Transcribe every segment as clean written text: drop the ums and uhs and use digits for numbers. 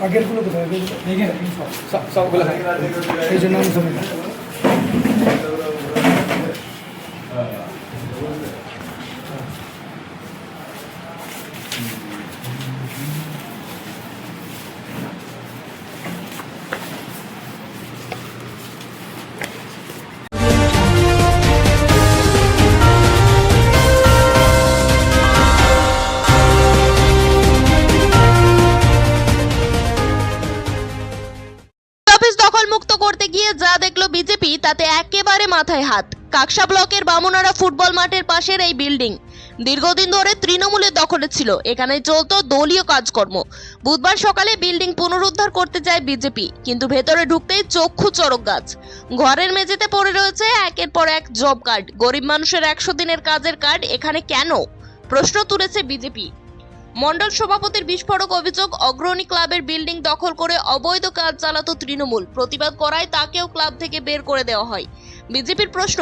আগেরগুলো কোথায় সবগুলো সেই জন্য আমি শুনি না। অফিস দখল মুক্ত করতে গিয়ে যা দেখলো বিজেপি তাতে একেবারে মাথায় হাত। কাকসা ব্লকের বামুনারা ফুটবল মাঠের পাশের এই বিল্ডিং দীর্ঘদিন ধরে তৃণমূলের দখলে ছিল। এখানে চলতো দলীয় কাজকর্ম। বুধবার সকালে বিল্ডিং পুনরুদ্ধার করতে যায় বিজেপি, কিন্তু ভেতরে ঢুকতেই চক্ষু চড়ক গাছ। ঘরের মেঝেতে পড়ে রয়েছে একের পর এক জব কার্ড। গরিব মানুষের 100 দিনের কাজের কার্ড এখানে কেন, প্রশ্ন তুলেছে বিজেপি। মন্ডল সভাপতির বিস্ফোরক অভিযোগ, অগ্রণী ক্লাবের বিল্ডিং দখল করে অবৈধ কাজ চালাতো তৃণমূল। প্রতিবাদ করায় তাকেও ক্লাব থেকে বের করে দেওয়া হয়। বিজেপির প্রশ্ন,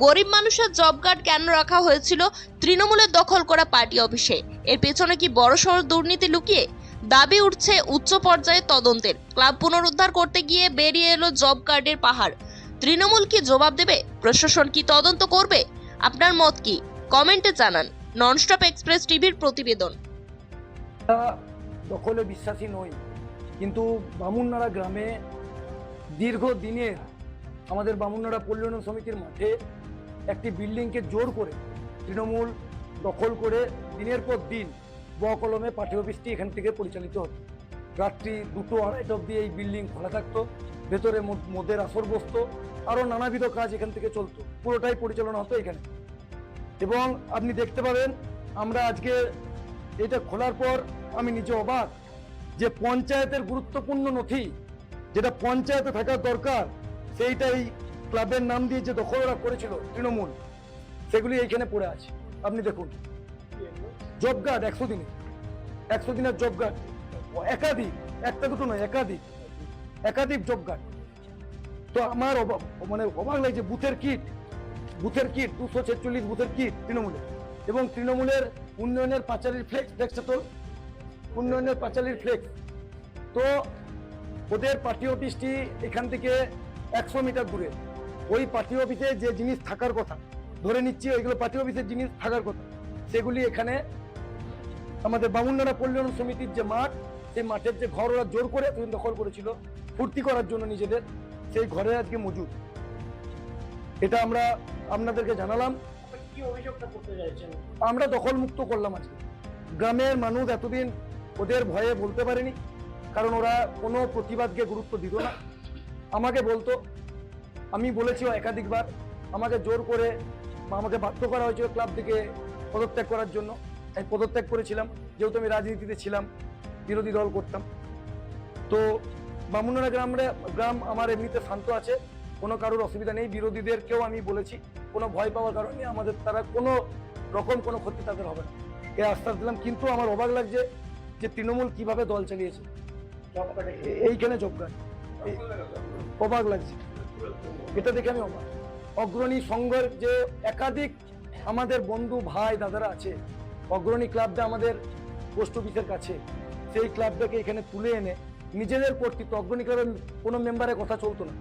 গরিব মানুষের জব কার্ড কেন রাখা হয়েছিল তৃণমূলের দখল করা পার্টি অফিসে? এর পেছনে কি বড়সড় দুর্নীতি লুকিয়ে? দাবি উঠছে উচ্চ পর্যায়ে তদন্তের। ক্লাব পুনরুদ্ধার করতে গিয়ে বেরিয়ে এলো জব কার্ডের পাহাড়। তৃণমূল কি জবাব দেবে? প্রশাসন কি তদন্ত করবে? আপনার মত কি? কমেন্টে জানান। ননস্টপ এক্সপ্রেস টিভির প্রতিবেদন। দখলে বিশ্বাসী নই, কিন্তু বামুননাড়া গ্রামে দীর্ঘদিনের আমাদের বামুননাড়া পল্লী উন্নয়ন সমিতির মাঠে একটি বিল্ডিংকে জোর করে তৃণমূল দখল করে দিনের পর দিন বকলমে পার্টি অফিসটি এখান থেকে পরিচালিত হতো। রাত্রি 2-2-2:30 অবধি এই বিল্ডিং খোলা থাকতো, ভেতরে মদের আসর বসত, আরও নানাবিধ কাজ এখান থেকে চলতো। পুরোটাই পরিচালনা হতো এখানে। এবং আপনি দেখতে পাবেন, আমরা আজকে এটা খোলার পর আমি নিজে অবাক যে পঞ্চায়েতের গুরুত্বপূর্ণ নথি, যেটা পঞ্চায়েতে থাকার দরকার, সেইটাই ক্লাবের নাম দিয়ে যে দখলরা করেছিল তৃণমূল, সেগুলি এইখানে পড়ে আছে। আপনি দেখুন, জব কার্ড 100 দিনের জব কার্ড, একাধিক, একটা দুটো নয়, একাধিক জব কার্ড। তো আমার অবাক লাগছে, বুথের কিট 246 বুথের কিট তৃণমূলের, এবং তৃণমূলের উন্নয়নের পাঁচালির ফ্লেক্স দেখছে তো, উন্নয়নের পাঁচালির ফ্লেক্স। তো ওদের পার্টি অফিসটি এখান থেকে 100 মিটার দূরে। ওই পার্টি অফিসে যে জিনিস থাকার কথা, ধরে নিচ্ছি ওইগুলো পার্টি অফিসের জিনিস থাকার কথা, সেগুলি এখানে আমাদের বামুননাড়া পল্লী উন্নয়ন সমিতির যে মাঠ, সেই মাঠের যে ঘর ওরা জোর করে দখল করেছিল ফুর্তি করার জন্য নিজেদের, সেই ঘরে আজকে মজুদ। এটা আমরা আপনাদেরকে জানালাম। কি অভিযোগটা করতে চাইছেন? আমরা দখল মুক্ত করলাম আজকে। গ্রামের মানুষ এতদিন ওদের ভয়ে বলতে পারেনি, কারণ ওরা কোনো প্রতিবাদকে গুরুত্ব দিত না। আমাকে বলতো, আমি বলেছি একাধিকবার, আমাকে জোর করে আমাকে বাধ্য করা হয়েছিল ক্লাব থেকে পদত্যাগ করার জন্য। আমি পদত্যাগ করেছিলাম, যেহেতু আমি রাজনীতিতে ছিলাম, বিরোধী দল করতাম। তো বামুননাড়া গ্রাম আমার এমনিতে শান্ত আছে, কোনো কারোর অসুবিধা নেই। বিরোধীদেরকেও আমি বলেছি, কোনো ভয় পাওয়ার কারণে আমাদের তারা কোনো রকম কোনো ক্ষতি তাদের হবে না, এ আশ্বাস দিলাম। কিন্তু আমার অবাক লাগছে যে তৃণমূল কিভাবে দল চালিয়েছে এইখানে জব কার্ড, অবাক লাগছে, এটা দেখে আমি অবাক। অগ্রণী সংঘের যে একাধিক আমাদের বন্ধু ভাই দাদারা আছে, অগ্রণী ক্লাবটা আমাদের পোস্ট অফিসের কাছে, সেই ক্লাবটাকে এখানে তুলে এনে নিজেদের কর্তৃত্ব, অগ্রণী ক্লাবের কোনো মেম্বারের কথা চলতো না,